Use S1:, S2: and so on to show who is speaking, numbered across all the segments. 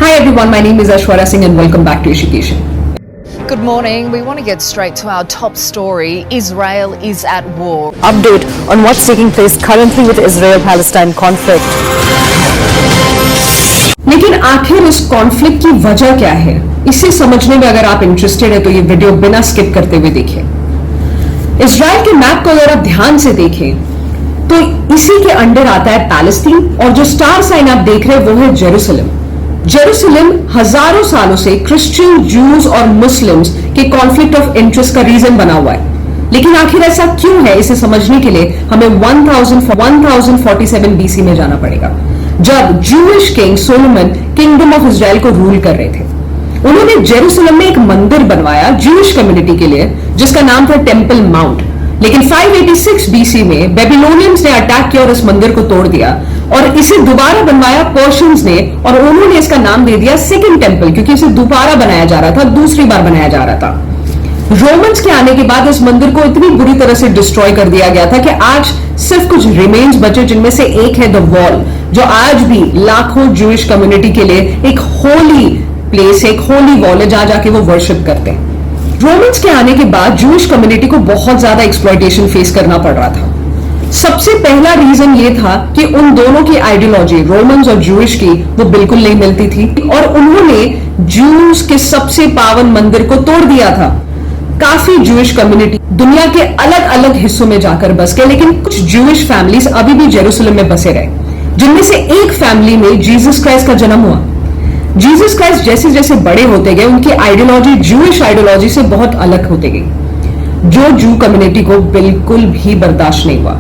S1: Hi everyone, my name is Ashwara Singh and welcome back to Ishikation.
S2: Good morning. We want to get straight to our top story. Israel is at war.
S3: Update on what's taking place currently with Israel-Palestine conflict.
S1: लेकिन आखिर इस conflict की वजह क्या है, इसे समझने में अगर आप इंटरेस्टेड है तो ये वीडियो बिना स्किप करते हुए देखिए। इजराइल के मैप को अगर आप ध्यान से देखें तो इसी के अंडर आता है पैलेस्टीन और जो स्टार साइन आप देख रहे हैं वो है जेरूसलम। जेरूसलम हजारों सालों से क्रिश्चियन, जूस और मुस्लिम्स के कॉन्फ्लिक्ट ऑफ इंटरेस्ट का रीजन बना हुआ है। लेकिन आखिर ऐसा क्यों है, इसे समझने के लिए हमें 1047 बीसी में जाना पड़ेगा, जब Jewish king Solomon kingdom of Israel को रूल कर रहे थे। उन्होंने जेरूसलम में एक मंदिर बनवाया जूइश कम्युनिटी के लिए, जिसका नाम था टेंपल माउंट। लेकिन 586 बीसी में बेबीलोनियंस ने अटैक किया और इस मंदिर को तोड़ दिया और इसे दोबारा बनवाया पर्शियंस ने, और उन्होंने इसका नाम दे दिया सेकंड टेंपल, क्योंकि इसे दोबारा बनाया जा रहा था, दूसरी बार बनाया जा रहा था। रोमन्स के आने के बाद इस मंदिर को इतनी बुरी तरह से डिस्ट्रॉय कर दिया गया था कि आज सिर्फ कुछ रिमेन्स बचे, जिनमें से एक है द वॉल, जो आज भी लाखों जूइश कम्युनिटी के लिए एक होली प्लेस, एक होली वॉल है जहां जाके वो वर्शिप करते हैं। रोमन्स के आने के बाद जूइश कम्युनिटी को बहुत ज्यादा एक्सप्लॉयटेशन फेस करना पड़ रहा था। सबसे पहला रीजन ये था कि उन दोनों की आइडियोलॉजी, रोमन्स और जूइश की, वो बिल्कुल नहीं मिलती थी और उन्होंने जूस के सबसे पावन मंदिर को तोड़ दिया था। काफी जूइश कम्युनिटी दुनिया के अलग अलग हिस्सों में जाकर बस गए, लेकिन कुछ जूइश फैमिलीज अभी भी जेरूसलम में बसे रहे, जिनमें से एक फैमिली में जीसस क्राइस्ट का जन्म हुआ। जीसस क्राइस्ट जैसे जैसे बड़े होते गए, उनकी आइडियोलॉजी जूइश आइडियोलॉजी से बहुत अलग होते गई, जो जू कम्युनिटी को बिल्कुल भी बर्दाश्त नहीं हुआ।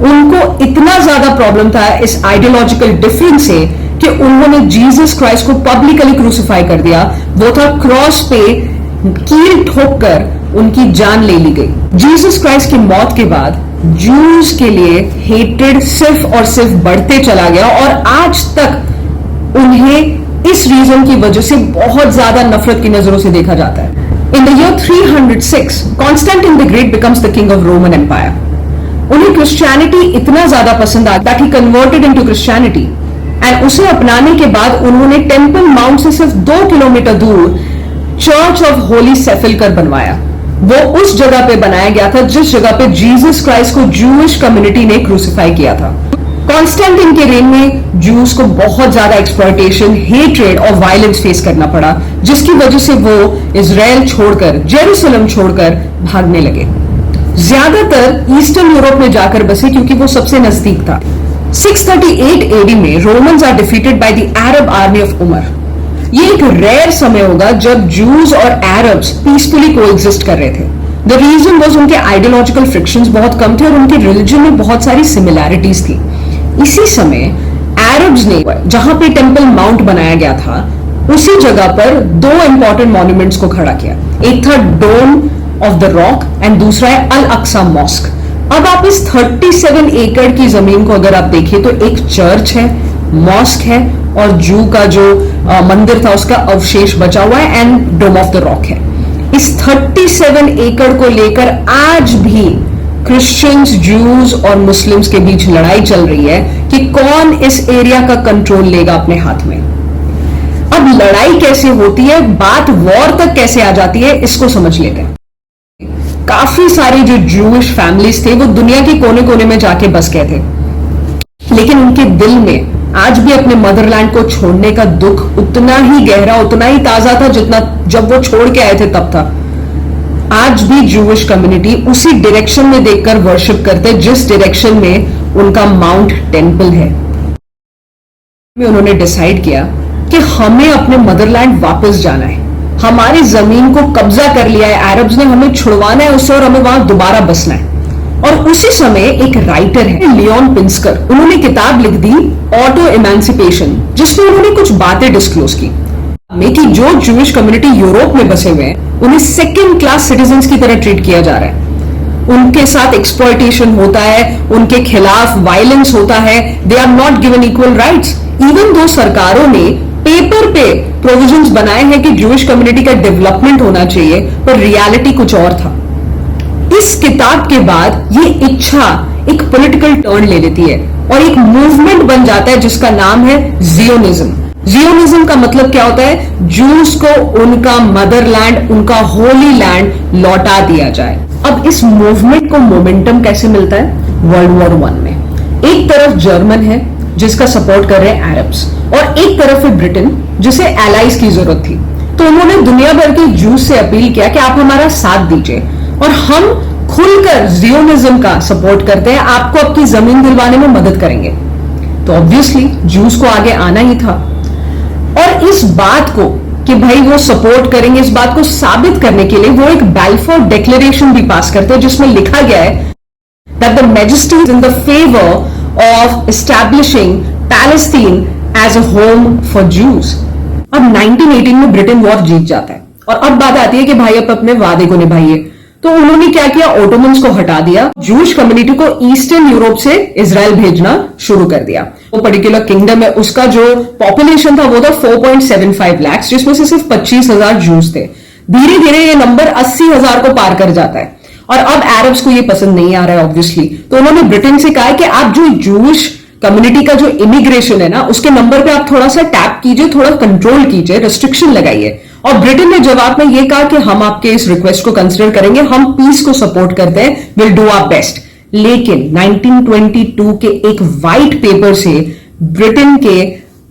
S1: उनको इतना ज्यादा प्रॉब्लम था इस आइडियोलॉजिकल डिफरेंस से कि उन्होंने जीसस क्राइस्ट को पब्लिकली क्रूसिफाई कर दिया। वो था क्रॉस पे कील ठोककर उनकी जान ले ली गई। जीसस क्राइस्ट की मौत के बाद जूस के लिए हेट्रेड सिर्फ और सिर्फ बढ़ते चला गया और आज तक उन्हें इस रीजन की वजह से बहुत ज्यादा नफरत की नजरों से देखा जाता है। In the year 306 Constantine the great becomes the king of Roman empire. उन्हें क्रिश्चियनिटी इतना ज्यादा पसंद आया that he converted into Christianity, and उसे अपनाने के बाद उन्होंने टेंपल माउंट से सिर्फ 2 किलोमीटर दूर चर्च ऑफ होली सेफिल्कर बनवाया। वो उस जगह पे बनाया गया था जिस जगह पे जीसस क्राइस्ट को जूइश कम्युनिटी ने क्रूसिफाई किया था। कॉन्स्टेंटाइन के रेन में जूस को बहुत ज्यादा एक्सप्लॉयटेशन, हेट्रेड और वायलेंस फेस करना पड़ा, जिसकी वजह से वो इजराइल छोड़कर, जेरूसलम छोड़कर भागने लगे। ज्यादातर ईस्टर्न यूरोप में जाकर बसे क्योंकि वो सबसे नजदीक था। 638 एडी में Romans are defeated by the Arab army of Umar. ये एक रेयर समय होगा जब जूस और अरब्स पीसफुली कोएग्जिस्ट कर रहे थे। द रीजन वाज उनके आइडियोलॉजिकल फ्रिक्शंस बहुत कम थे और उनके रिलीजन में बहुत सारी सिमिलैरिटीज थी। इसी समय अरब्स ने जहां पे टेंपल माउंट बनाया गया था, उसी जगह पर 2 इंपॉर्टेंट मॉन्यूमेंट्स को खड़ा किया। एक था डोम ऑफ द रॉक एंड दूसरा है अल अक्सा मॉस्क। अब आप इस 37 एकड़ की जमीन को अगर आप देखिए तो एक चर्च है, मॉस्क है और जू का जो मंदिर था उसका अवशेष बचा हुआ है, and dome of the rock है। इस 37 एकड़ को लेकर आज भी क्रिश्चियंस, जूस और मुस्लिम्स के बीच लड़ाई चल रही है कि कौन इस एरिया का कंट्रोल लेगा अपने हाथ में। अब लड़ाई कैसे होती है, बात वॉर तक कैसे आ जाती है, इसको समझ लेते हैं। काफी सारे जो जूइश फैमिलीज थे वो दुनिया के कोने कोने में जाके बस गए थे, लेकिन उनके दिल में आज भी अपने मदरलैंड को छोड़ने का दुख उतना ही गहरा, उतना ही ताजा था जितना जब वो छोड़ के आए थे तब था। आज भी जूइश कम्युनिटी उसी डायरेक्शन में देखकर वर्शिप करते जिस डायरेक्शन में उनका माउंट टेंपल है। उन्होंने डिसाइड किया कि हमें अपने मदरलैंड वापस जाना है, हमारी जमीन को कब्जा कर लिया है अरब्स ने, हमें छुड़वाना है उससे और हमें वहां दोबारा बसना है। और उसी समय एक राइटर है लियोन पिंस्कर, उन्होंने किताब लिख दी ऑटो इमेंसिपेशन, जिसमें उन्होंने कुछ बातें डिस्क्लोज की कि जो जूइश कम्युनिटी यूरोप में बसे हुए हैं उन्हें सेकेंड क्लास सिटीजन्स की तरह ट्रीट किया जा रहा है। उनके साथ एक्सप्लॉयटेशन होता है, उनके खिलाफ वायलेंस होता है, they are not given equal rights. Even though सरकारों ने पेपर पे प्रोविजंस बनाए हैं कि जूइश कम्युनिटी का डेवलपमेंट होना चाहिए, पर रियलिटी कुछ और था। इस किताब के बाद ये इच्छा एक पॉलिटिकल टर्न ले लेती है और एक मूवमेंट बन जाता है जिसका नाम है जियोनिज्म। जियोनिज्म का मतलब क्या होता है? जूस को उनका मदरलैंड, उनका होली लैंड लौटा दिया जाए। अब इस मूवमेंट को मोमेंटम कैसे मिलता है? वर्ल्ड वॉर 1 में एक तरफ जर्मन है जिसका सपोर्ट कर रहे हैं अरब्स, और एक तरफ है ब्रिटेन जिसे एलाइज की जरूरत थी। तो उन्होंने दुनिया भर के जूस से अपील किया कि आप हमारा साथ दीजिए और हम खुलकर जियोनिज्म का सपोर्ट करते हैं, आपको आपकी जमीन दिलवाने में मदद करेंगे। तो ऑब्वियसली जूस को आगे आना ही था, और इस बात को कि भाई वो सपोर्ट करेंगे, इस बात को साबित करने के लिए वो एक बैल्फोर डिक्लेरेशन भी पास करते हैं जिसमें लिखा गया है that the majesty is in the favour of establishing Palestine as a home for Jews. अब 1918 में ब्रिटेन वॉर जीत जाता है, और अब बात आती है कि भाई अब अपने वादे को निभाइए। तो उन्होंने क्या किया? ओटोमन्स को हटा दिया, जूश कम्युनिटी को ईस्टर्न यूरोप से इजराइल भेजना शुरू कर दिया। वो पर्टिकुलर किंगडम है, उसका जो पॉपुलेशन था वो था 4.75 लाख, जिसमें से सिर्फ 25,000 जूस थे। धीरे धीरे ये नंबर 80,000 को पार कर जाता है, और अब अरब्स को ये पसंद नहीं आ रहा है ऑब्वियसली। तो उन्होंने ब्रिटेन से कहा कि आप जो जूश कम्युनिटी का जो इमिग्रेशन है ना, उसके नंबर पे आप थोड़ा सा टैप कीजिए, थोड़ा कंट्रोल कीजिए, रिस्ट्रिक्शन लगाइए। और ब्रिटेन ने जवाब में ये कहा कि हम आपके इस रिक्वेस्ट को कंसिडर करेंगे, हम पीस को सपोर्ट करते हैं, विल डू आवर बेस्ट। लेकिन 1922 के एक व्हाइट पेपर से ब्रिटेन के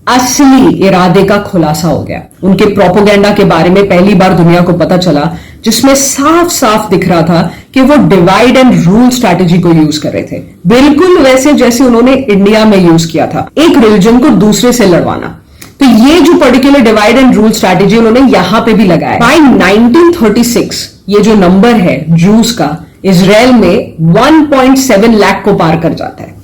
S1: असली इरादे का खुलासा हो गया। उनके प्रोपोगेंडा के बारे में पहली बार दुनिया को पता चला, जिसमें साफ साफ दिख रहा था कि वो डिवाइड एंड रूल स्ट्रैटेजी को यूज कर रहे थे, बिल्कुल वैसे जैसे उन्होंने इंडिया में यूज किया था, एक रिलीजन को दूसरे से लड़वाना। तो ये जो particular divide and rule strategy उन्होंने यहां पे भी लगाया। बाय 1936 ये जो नंबर है जूस का इजराइल में 1.7 लाख को पार कर जाता है।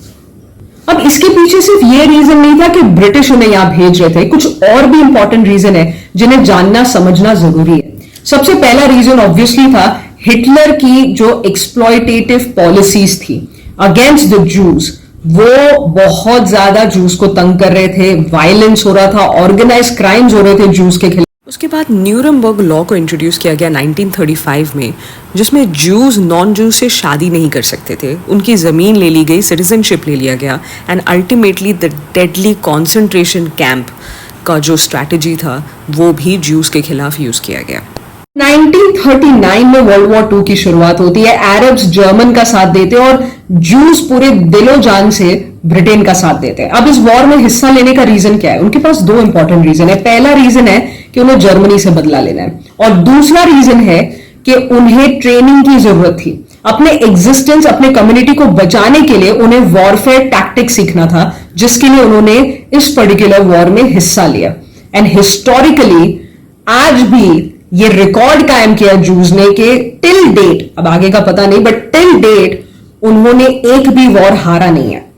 S1: अब इसके पीछे सिर्फ ये रीजन नहीं था कि ब्रिटिश उन्हें यहां भेज रहे थे, कुछ और भी इंपॉर्टेंट रीजन है जिन्हें जानना समझना जरूरी है। सबसे पहला रीजन ऑब्वियसली था हिटलर की जो एक्सप्लॉयटेटिव पॉलिसीज थी अगेंस्ट द जूस। वो बहुत ज्यादा जूस को तंग कर रहे थे, वायलेंस हो रहा था, ऑर्गेनाइज क्राइम्स हो रहे थे जूस के खिलाफ।
S4: उसके बाद न्यूरमबर्ग लॉ को इंट्रोड्यूस किया गया 1935 में, जिसमें जूस नॉन जूस से शादी नहीं कर सकते थे, उनकी ज़मीन ले ली गई, सिटीजनशिप ले लिया गया, and ultimately the deadly concentration camp का जो स्ट्रैटेजी था वो भी जूस के खिलाफ यूज़ किया गया।
S1: 1939 में वर्ल्ड वॉर 2 की शुरुआत होती है। अरब्स जर्मन का साथ देते हैं और जूस पूरे दिलो जान से ब्रिटेन का साथ देते हैं। अब इस वॉर में हिस्सा लेने का रीजन क्या है? उनके पास दो इंपॉर्टेंट रीजन है। पहला रीजन है कि उन्हें जर्मनी से बदला लेना है, और दूसरा रीजन है कि उन्हें ट्रेनिंग की जरूरत थी। अपने एग्जिस्टेंस, अपने कम्युनिटी को बचाने के लिए उन्हें वॉरफेयर टैक्टिक सीखना था, जिसके लिए उन्होंने इस पर्टिकुलर वॉर में हिस्सा लिया। एंड हिस्टोरिकली आज भी ये रिकॉर्ड कायम किया जूस ने कि टिल डेट, अब आगे का पता नहीं, बट टिल डेट उन्होंने एक भी वॉर हारा नहीं है।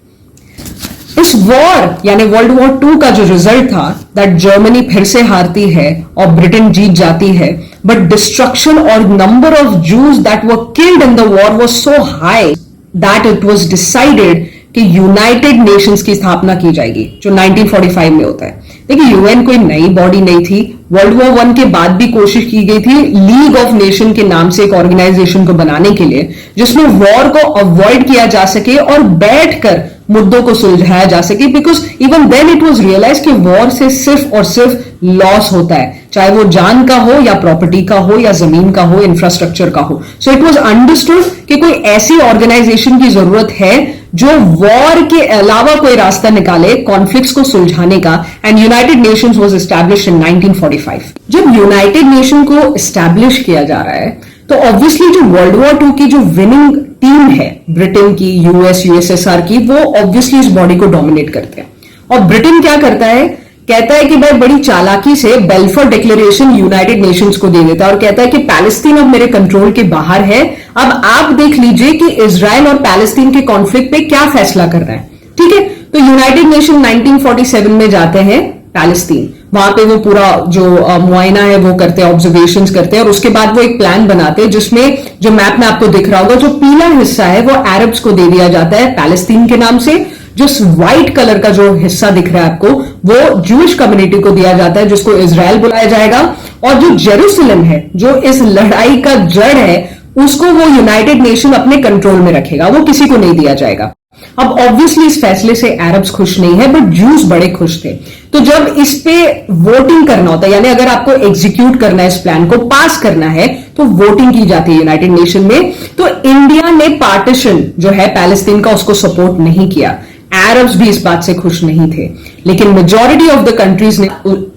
S1: इस वॉर यानी वर्ल्ड वॉर 2 का जो रिजल्ट था दैट जर्मनी फिर से हारती है और ब्रिटेन जीत जाती है, बट डिस्ट्रक्शन और number of juice that were killed in the war was so high that it was decided कि यूनाइटेड नेशंस की स्थापना की जाएगी, जो 1945 में होता है। देखिए, यूएन कोई नई बॉडी नहीं थी। वर्ल्ड वॉर 1 के बाद भी कोशिश की गई थी लीग ऑफ नेशन के नाम से एक ऑर्गेनाइजेशन को बनाने के लिए, जिसमें वॉर को अवॉइड किया जा सके और बैठकर मुद्दों को सुलझाया जा सके, because even then it was realize कि वॉर से सिर्फ और सिर्फ लॉस होता है, चाहे वो जान का हो या प्रॉपर्टी का हो या जमीन का हो, इंफ्रास्ट्रक्चर का हो। सो इट वाज अंडरस्टूड कि कोई ऐसी ऑर्गेनाइजेशन की जरूरत है जो वॉर के अलावा कोई रास्ता निकाले कॉन्फ्लिक्ट्स को सुलझाने का, and United Nations was established in 1945। जब यूनाइटेड नेशन को एस्टैब्लिश किया जा रहा है तो ऑब्वियसली जो वर्ल्ड वॉर 2 की जो विनिंग टीम है ब्रिटेन की, यूएसएसआर की, वो ऑब्वियसली इस बॉडी को डोमिनेट करते हैं। और ब्रिटेन क्या करता है? कहता है कि भाई बड़ी चालाकी से बेल्फोर डिक्लेरेशन यूनाइटेड नेशंस को दे देता है और कहता है कि पैलेस्टीन अब मेरे कंट्रोल के बाहर है, अब आप देख लीजिए कि इजराइल और पैलेस्टीन के कॉन्फ्लिक्ट पे क्या फैसला करना है। ठीक है, तो यूनाइटेड नेशन 1947 में जाते हैं पैलेस्टीन, वहां पे वो पूरा जो मुआयना है वो करते हैं, ऑब्जर्वेशंस करते हैं, और उसके बाद वो एक प्लान बनाते हैं जिसमें जो मैप में आपको दिख रहा होगा, जो पीला हिस्सा है वो अरब्स को दे दिया जाता है पैलेस्टीन के नाम से, जो व्हाइट कलर का जो हिस्सा दिख रहा है आपको वो जूश कम्युनिटी को दिया जाता है, जिसको इजराइल बुलाया जाएगा, और जो जेरूसलम है जो इस लड़ाई का जड़ है उसको वो यूनाइटेड नेशन अपने कंट्रोल में रखेगा, वो किसी को नहीं दिया जाएगा। अब ऑब्वियसली इस फैसले से अरब्स खुश नहीं है, बट जूस बड़े खुश थे। तो जब इस पे वोटिंग करना होता है, यानी अगर आपको एग्जीक्यूट करना है, इस प्लान को पास करना है, तो वोटिंग की जाती है यूनाइटेड नेशन में। तो इंडिया ने पार्टीशन जो है पैलेस्टीन का, उसको सपोर्ट नहीं किया। अरब्स भी इस बात से खुश नहीं थे, लेकिन मेजॉरिटी ऑफ द कंट्रीज ने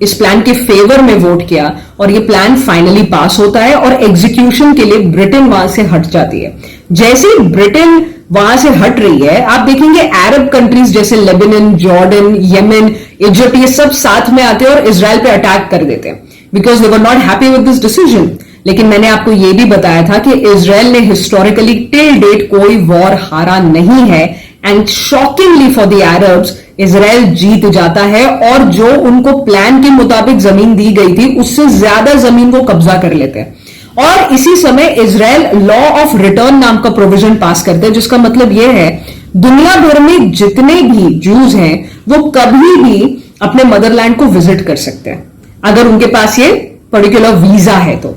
S1: इस प्लान के फेवर में वोट किया और ये प्लान फाइनली पास होता है और एग्जीक्यूशन के लिए ब्रिटेन वहां से हट जाती है। जैसे ही ब्रिटेन वहां से हट रही है, आप देखेंगे अरब कंट्रीज जैसे लेबनान, जॉर्डन, यमन, इजिप्ट, ये सब साथ में आते हैं और इजराइल पे अटैक कर देते हैं, because they were not happy with this decision. लेकिन मैंने आपको यह भी बताया था कि इजराइल ने हिस्टोरिकली टिल डेट कोई वॉर हारा नहीं है, and shockingly for the Arabs Israel जीत जाता है और जो उनको प्लान के मुताबिक जमीन दी गई थी उससे ज्यादा जमीन वो कब्जा कर लेते हैं। और इसी समय इजराइल लॉ ऑफ रिटर्न नाम का प्रोविजन पास करते हैं, जिसका मतलब यह है दुनिया भर में जितने भी जूस हैं वो कभी भी अपने मदरलैंड को विजिट कर सकते हैं अगर उनके पास ये पर्टिकुलर वीजा है। तो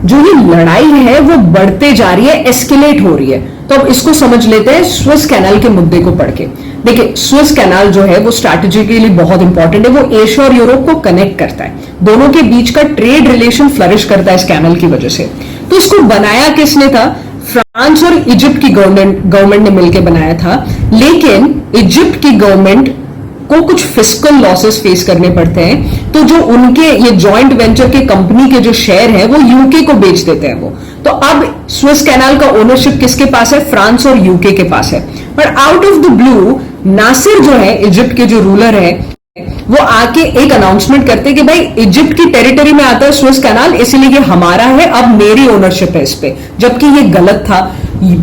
S1: जो ये लड़ाई है वो बढ़ते जा रही है, एस्केलेट हो रही है। तो अब इसको समझ लेते हैं स्विस कैनाल के मुद्दे को पढ़ के। देखिए, स्विस कैनाल जो है वो स्ट्रैटेजिकली बहुत इंपॉर्टेंट है, वो एशिया और यूरोप को कनेक्ट करता है, दोनों के बीच का ट्रेड रिलेशन फ्लरिश करता है इस कैनाल की वजह से। तो इसको बनाया किसने था? फ्रांस और इजिप्ट की गवर्नमेंट ने मिलकर बनाया था, लेकिन इजिप्ट की गवर्नमेंट को कुछ फिस्कल लॉसेस फेस करने पड़ते हैं, तो जो उनके ये जॉइंट वेंचर के कंपनी के जो शेयर है वो यूके को बेच देते हैं वो। तो अब स्विस कैनाल का ओनरशिप किसके पास है? फ्रांस और यूके के पास है। पर out of the blue Nasser जो है, इजिप्ट के जो रूलर है, वो आके एक अनाउंसमेंट करते हैं कि भाई इजिप्ट की टेरिटरी में आता है स्विस कैनाल, इसीलिए ये हमारा है, अब मेरी ओनरशिप है इस पे, जबकि ये गलत था।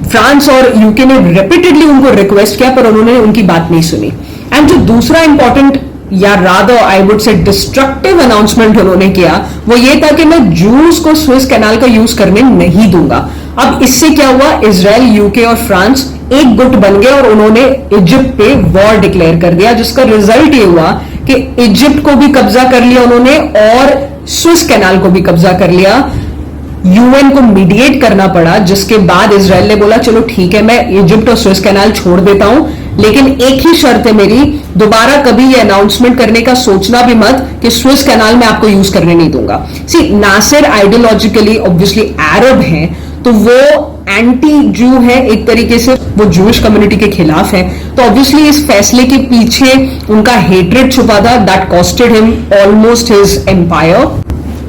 S1: फ्रांस और यूके ने रिपीटेडली उनको रिक्वेस्ट किया पर उन्होंने उनकी बात नहीं सुनी। एंड जो दूसरा इंपॉर्टेंट या rather I would say destructive announcement उन्होंने किया वो ये था कि मैं जूस को स्विस कैनाल का यूज करने नहीं दूंगा। अब इससे क्या हुआ? इजराइल, यूके और फ्रांस एक गुट बन गए और उन्होंने इजिप्ट पे वॉर डिक्लेयर कर दिया, जिसका रिजल्ट ये हुआ कि इजिप्ट को भी कब्जा कर लिया उन्होंने और स्विस कैनाल को भी कब्जा कर लिया। यूएन को मीडिएट करना पड़ा, जिसके बाद इजराइल ने बोला चलो ठीक है, मैं इजिप्ट और स्विस कैनाल छोड़ देता हूं, लेकिन एक ही शर्त है मेरी, दोबारा कभी ये अनाउंसमेंट करने का सोचना भी मत कि स्विस कैनाल में आपको यूज करने नहीं दूंगा। सी, नासिर आइडियोलॉजिकली ऑब्वियसली अरब हैं, तो वो एंटी जू है, एक तरीके से वो जूइश कम्युनिटी के खिलाफ है। तो ऑब्वियसली इस फैसले के पीछे उनका हेट्रेड छुपा था, that costed him almost his empire.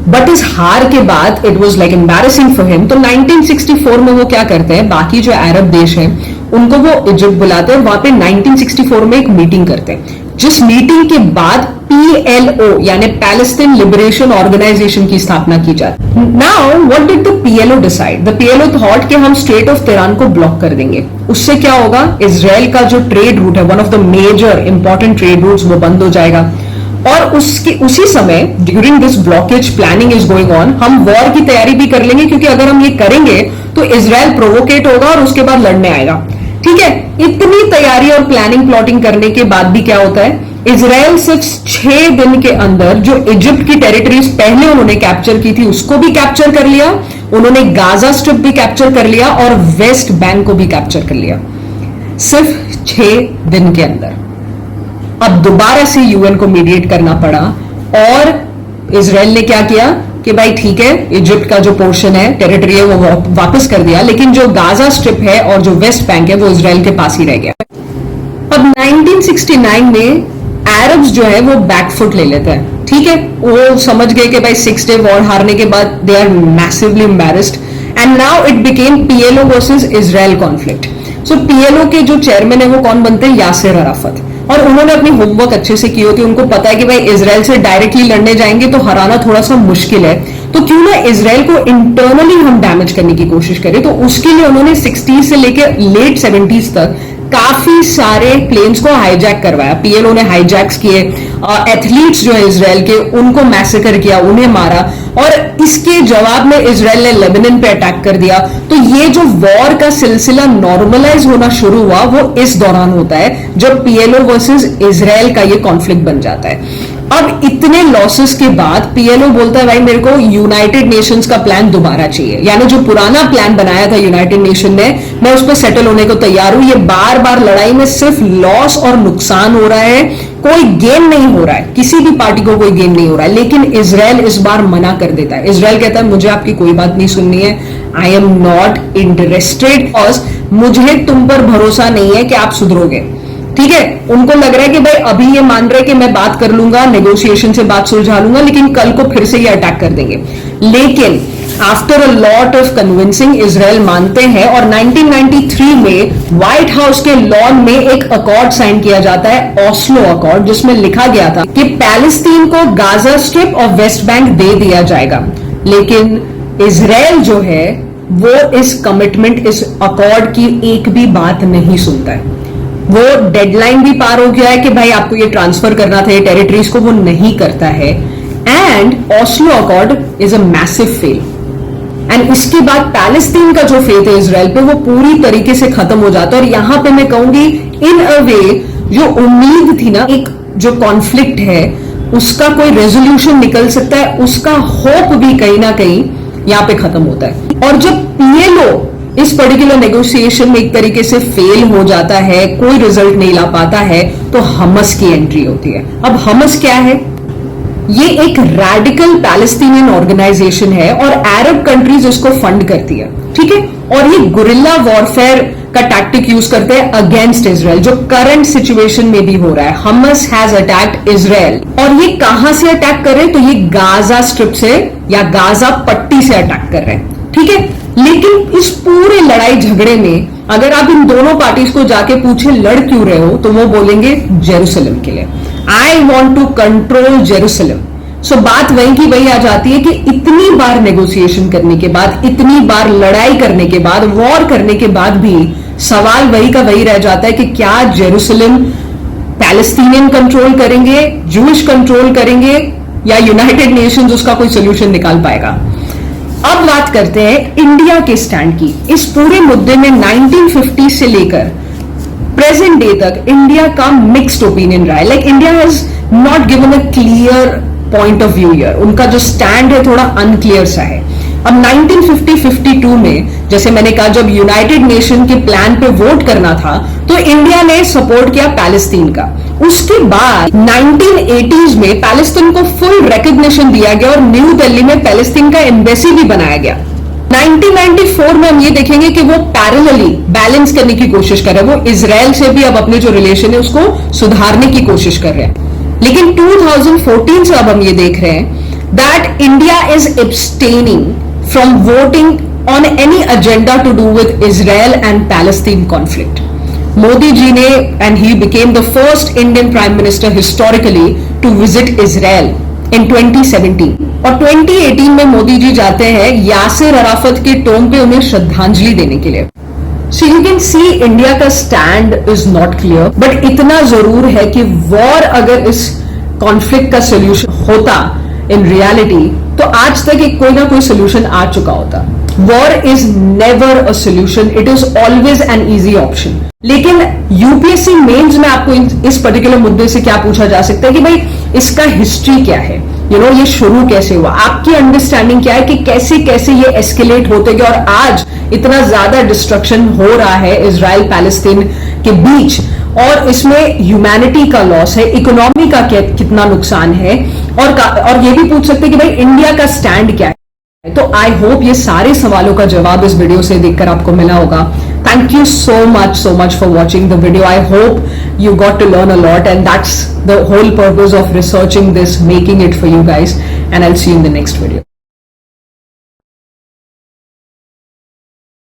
S1: But इस हार के बाद it was like embarrassing for him. तो 1964 में वो क्या करते हैं, बाकी जो अरब देश हैं उनको वो इजिप्ट बुलाते हैं, वहां पे 1964 में एक मीटिंग करते हैं, जिस मीटिंग के बाद PLO यानी पैलेस्टीन लिबरेशन ऑर्गेनाइजेशन की स्थापना की जाती। Now what did the PLO decide? The PLO thought कि हम स्टेट ऑफ तिरान को ब्लॉक कर देंगे। उससे क्या होगा? इजराइल का जो ट्रेड रूट है, one of the major important trade routes, वो बंद हो जाएगा। और उसी समय during this blockage planning is going on, हम वॉर की तैयारी भी कर लेंगे, क्योंकि अगर हम ये करेंगे तो इजराइल प्रोवोकेट होगा और उसके बाद लड़ने आएगा। ठीक है, इतनी तैयारी और प्लानिंग प्लॉटिंग करने के बाद भी क्या होता है, इजराइल सिर्फ 6 दिन के अंदर जो इजिप्ट की टेरिटरीज पहले उन्होंने कैप्चर की थी उसको भी कैप्चर कर लिया, उन्होंने गाजा स्ट्रिप भी कैप्चर कर लिया और वेस्ट बैंक को भी कैप्चर कर लिया, सिर्फ 6 दिन के अंदर। अब दोबारा से यूएन को मीडिएट करना पड़ा और इजराइल ने क्या किया कि भाई ठीक है, इजिप्ट का जो पोर्शन है, टेरिटरी है, वो वापस कर दिया, लेकिन जो गाजा स्ट्रिप है और जो वेस्ट बैंक है वो इजराइल के पास ही रह गया। अब 1969 में अरब्स जो है वो बैकफुट ले लेते हैं। ठीक है, वो समझ गए कि भाई 6 डे वॉर हारने के बाद they are massively embarrassed and now it became PLO versus Israel conflict. So PLO के जो चेयरमैन है वो कौन बनते हैं? यासिर अराफत। और उन्होंने अपनी होमवर्क अच्छे से की होती है, उनको पता है कि भाई इजराइल से डायरेक्टली लड़ने जाएंगे तो हराना थोड़ा सा मुश्किल है, तो क्यों ना इजराइल को इंटरनली हम डैमेज करने की कोशिश करें। तो उसके लिए उन्होंने 60 से लेकर लेट 70s तक काफी सारे प्लेन्स को हाईजैक करवाया। PLO ने हाईजैक्स किए, एथलीट्स जो है इजराइल के उनको मैसेकर किया, उन्हें मारा, और इसके जवाब में इजराइल ने लेबनान पे अटैक कर दिया। तो ये जो वॉर का सिलसिला नॉर्मलाइज होना शुरू हुआ वो इस दौरान होता है जब PLO वर्सेस इजराइल का ये कॉन्फ्लिक्ट बन जाता है। अब इतने लॉसेस के बाद पीएलओ बोलता है भाई मेरे को यूनाइटेड नेशंस का प्लान दोबारा चाहिए, यानी जो पुराना प्लान बनाया था यूनाइटेड नेशन ने, मैं उस पर सेटल होने को तैयार हूं। ये बार बार लड़ाई में सिर्फ लॉस और नुकसान हो रहा है, कोई गेन नहीं हो रहा है, किसी भी पार्टी को कोई गेन नहीं हो रहा है। लेकिन इजराइल इस बार मना कर देता है। इजराइल कहता है मुझे आपकी कोई बात नहीं सुननी है, I am not interested, because मुझे तुम पर भरोसा नहीं है कि आप सुधरोगे। ठीक है, उनको लग रहा है कि भाई अभी ये मान रहे कि मैं बात कर लूंगा, नेगोशिएशन से बात सुलझा लूंगा, लेकिन कल को फिर से ये अटैक कर देंगे। लेकिन after a lot of convincing Israel मानते हैं और 1993 में व्हाइट हाउस के लॉन में एक अकॉर्ड साइन किया जाता है, ऑस्लो अकॉर्ड, जिसमें लिखा गया था कि पैलेस्तीन को गाजा स्ट्रिप और वेस्ट बैंक दे दिया जाएगा। लेकिन इजराइल जो है वो इस कमिटमेंट, इस अकॉर्ड की एक भी बात नहीं सुनता है। वो डेडलाइन भी पार हो गया है कि भाई आपको ये ट्रांसफर करना था ये टेरिटरीज को, वो नहीं करता है। And Oslo accord is a massive fail. And इसके बाद पैलेस्तीन का जो फेथ है इजराइल पे वो पूरी तरीके से खत्म हो जाता है। और यहां पे मैं कहूंगी इन अ वे जो उम्मीद थी ना, एक जो कॉन्फ्लिक्ट है उसका कोई रेजोल्यूशन निकल सकता है, उसका होप भी कहीं ना कहीं यहां पे खत्म होता है। और जब पीएलओ इस पर्टिकुलर नेगोशिएशन में एक तरीके से फेल हो जाता है, कोई रिजल्ट नहीं ला पाता है, तो हमस की एंट्री होती है। अब हमस क्या है? ये एक रैडिकल पैलेस्टीनियन ऑर्गेनाइजेशन है और अरब कंट्रीज इसको फंड करती है। ठीक है, और ये गुरिल्ला वॉरफेयर का टैक्टिक यूज करते हैं अगेंस्ट इजराइल, जो करंट सिचुएशन में भी हो रहा है। हमस हैज अटैक्ड इजराइल, और ये कहां से अटैक कर रहे हैं? तो ये गाजा स्ट्रिप से या गाजा पट्टी से अटैक कर रहे हैं। ठीक है, लेकिन इस पूरे लड़ाई झगड़े में अगर आप इन दोनों पार्टीज को जाके पूछे लड़ क्यों रहे हो, तो वो बोलेंगे जेरूसलम के लिए। I want to control Jerusalem. So बात वहीं की वही आ जाती है कि इतनी बार नेगोशिएशन करने के बाद, इतनी बार लड़ाई करने के बाद, वॉर करने के बाद भी सवाल वही का वही रह जाता है कि क्या जेरूसलम पैलेस्टीनियन कंट्रोल करेंगे, जूश कंट्रोल करेंगे, या यूनाइटेड नेशंस उसका कोई सोल्यूशन निकाल पाएगा। अब बात करते हैं इंडिया के स्टैंड की। इस पूरे मुद्दे में 1950 से लेकर प्रेजेंट डे तक इंडिया का मिक्स्ड ओपिनियन रहा है। Like India has not given a clear point of view year, उनका जो स्टैंड है थोड़ा अनक्लियर सा है। अब 1950-52 में, जैसे मैंने कहा, जब यूनाइटेड नेशन के प्लान पे वोट करना था तो इंडिया ने सपोर्ट किया पैलेस्तीन का। उसके बाद 1980s में पैलेस्तीन को फुल रिकॉग्निशन दिया गया और न्यू दिल्ली में पैलेस्तीन का एम्बेसी भी बनाया गया। 1994 में हम ये देखेंगे कि वो पैरेलली बैलेंस करने की कोशिश कर रहे हैं, वो इजराइल से भी अब अपने जो रिलेशन है उसको सुधारने की कोशिश कर रहे हैं। लेकिन 2014 से अब हम ये देख रहे हैं that India is abstaining from voting on any agenda to do with Israel and Palestine conflict. Modi ji ने, and he became the first Indian prime minister historically to visit Israel in 2017, और 2018 में मोदी जी जाते हैं यासिर अराफत के टोम पे उन्हें श्रद्धांजलि देने के लिए। So you can see India का stand is not clear, but इतना जरूर है कि वॉर अगर इस कॉन्फ्लिक्ट का सोल्यूशन होता इन रियलिटी तो आज तक एक कोई ना कोई सोल्यूशन आ चुका होता। War is never a solution, it is always an easy option. लेकिन यूपीएससी मेंस में आपको इस पर्टिकुलर मुद्दे से क्या पूछा जा सकता है कि भाई इसका हिस्ट्री क्या है, ये शुरू कैसे हुआ, आपकी अंडरस्टैंडिंग क्या है कि कैसे कैसे ये एस्केलेट होते गए और आज इतना ज्यादा डिस्ट्रक्शन हो रहा है इजराइल पैलेस्टीन के बीच, और इसमें ह्यूमैनिटी का लॉस है, इकोनॉमी का कितना नुकसान है, और ये भी पूछ सकते हैं कि भाई इंडिया का स्टैंड क्या है। तो आई होप ये सारे सवालों का जवाब इस वीडियो से देखकर आपको मिला होगा। Thank you so much for watching the video. I hope you got to learn a lot, and that's the whole purpose of researching this, making it for you guys, and I'll see you in the next video.